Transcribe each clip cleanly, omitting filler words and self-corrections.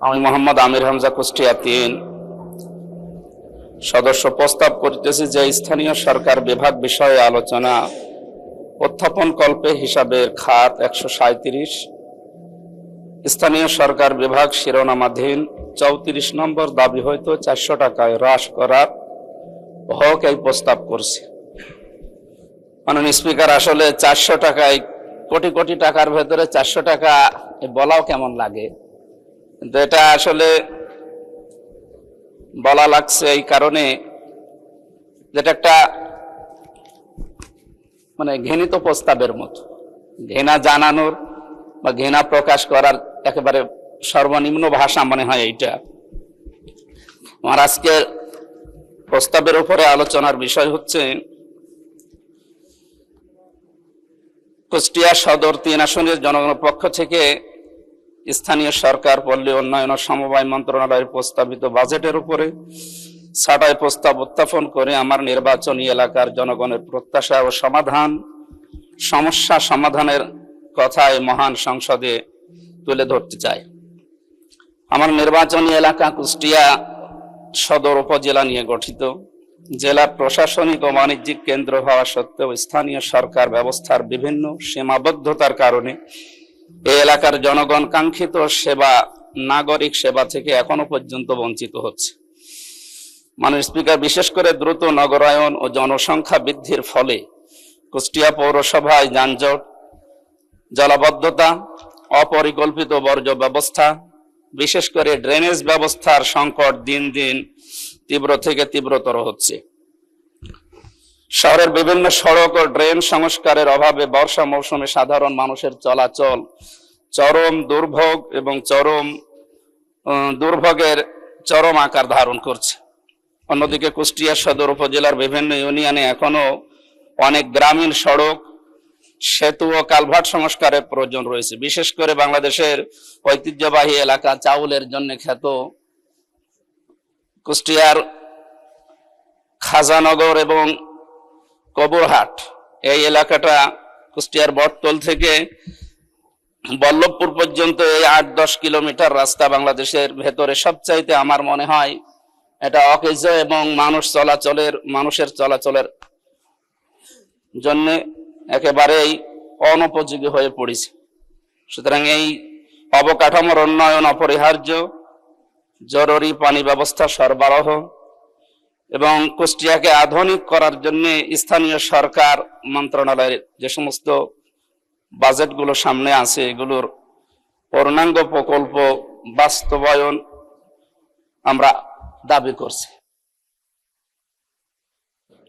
আমি মোহাম্মদ আমির হামজা, কুষ্টিয়া ৩ সদস্য প্রস্তাব করিতেছি যে স্থানীয় সরকার বিভাগ বিষয়ে আলোচনা উত্থাপন কল্পে হিসাবের খাত ১৩৭, স্থানীয় সরকার বিভাগ শিরোনামাধীন ৩৪ নম্বর দাবি হইতে ৪০০ টাকায় হ্রাস করার হক এই প্রস্তাব করছে। মাননীয় স্পিকার, আসলে ৪০০ টাকায় কোটি কোটি টাকার ভেতরে ৪০০ টাকা বলাও কেমন লাগে, কিন্তু এটা আসলে বলা লাগছে এই কারণে যেটা একটা ঘৃণিত প্রস্তাবের মতো, ঘৃণা জানানোর বা ঘৃণা প্রকাশ করার একেবারে সর্বনিম্ন ভাষা মনে হয় এইটা। আমার আজকের প্রস্তাবের উপরে আলোচনার বিষয় হচ্ছে কুষ্টিয়া সদর ৩ আসনের জনগণের পক্ষ থেকে স্থানীয় সরকার, পল্লী উন্নয়ন ও সমবায় মন্ত্রণালয়ের প্রস্তাবিত বাজেটের উপরে ছাঁটাই প্রস্তাব উত্থাপন করে আমার নির্বাচনী এলাকার জনগণের প্রত্যাশা ও সমস্যা সমাধানের কথায় মহান সংসদে তুলে ধরতে চাই। আমার নির্বাচনী এলাকা কুষ্টিয়া সদর উপজেলা নিয়ে গঠিত। জেলা প্রশাসনিক ও বাণিজ্যিক কেন্দ্র হওয়া সত্ত্বেও স্থানীয় সরকার ব্যবস্থার বিভিন্ন সীমাবদ্ধতার কারণে এই এলাকার জনগণ কাঙ্ক্ষিত সেবা, নাগরিক সেবা থেকে এখনো পর্যন্ত বঞ্চিত হচ্ছে। মাননীয় স্পিকার, বিশেষ করে দ্রুত নগরায়ন ও জনসংখ্যা বৃদ্ধির ফলে কুষ্টিয়া পৌরসভায় যানজট, জলাবদ্ধতা, অপরিকল্পিত বর্জ্য ব্যবস্থা, বিশেষ করে ড্রেনেজ ব্যবস্থার সংকট দিন দিন তীব্র থেকে তীব্রতর হচ্ছে। শহরের বিভিন্ন সড়ক ও ড্রেন সংস্কারের অভাবে বর্ষা মৌসুমে সাধারণ মানুষের চলাচল চরম দুর্ভোগ এবং দুর্ভোগের চরম আকার ধারণ করছে। অন্যদিকে কুষ্টিয়া সদর উপজেলার বিভিন্ন ইউনিয়নে এখনো অনেক গ্রামীণ সড়ক, সেতু ও কালভার্ট সংস্কারের প্রয়োজন রয়েছে। বিশেষ করে বাংলাদেশের ঐতিহ্যবাহী এলাকা চাউলের জন্য খ্যাত কুষ্টিয়ার খাজানগর এবং কবুরহাট, এই এলাকাটা কুষ্টিয়ার বটতল থেকে বল্লভপুর পর্যন্ত এই ৮-১০ কিলোমিটার রাস্তা বাংলাদেশের ভেতরে সবচাইতে আমার মনে হয় এটা অকেজ এবং মানুষের চলাচলের জন্য একেবারেই অনুপযোগী হয়ে পড়েছে। সুতরাং এই অবকাঠামোর উন্নয়ন অপরিহার্য। জরুরি পানি ব্যবস্থা সরবরাহ এবং কুষ্টিয়াকে আধুনিক করার জন্য স্থানীয় সরকার মন্ত্রণালয়ের যে সমস্ত বাজেটগুলো সামনে আছে এগুলোর পূর্ণাঙ্গ প্রকল্প বাস্তবায়ন আমরা দাবি করছি।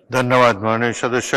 ধন্যবাদ মাননীয় সদস্য।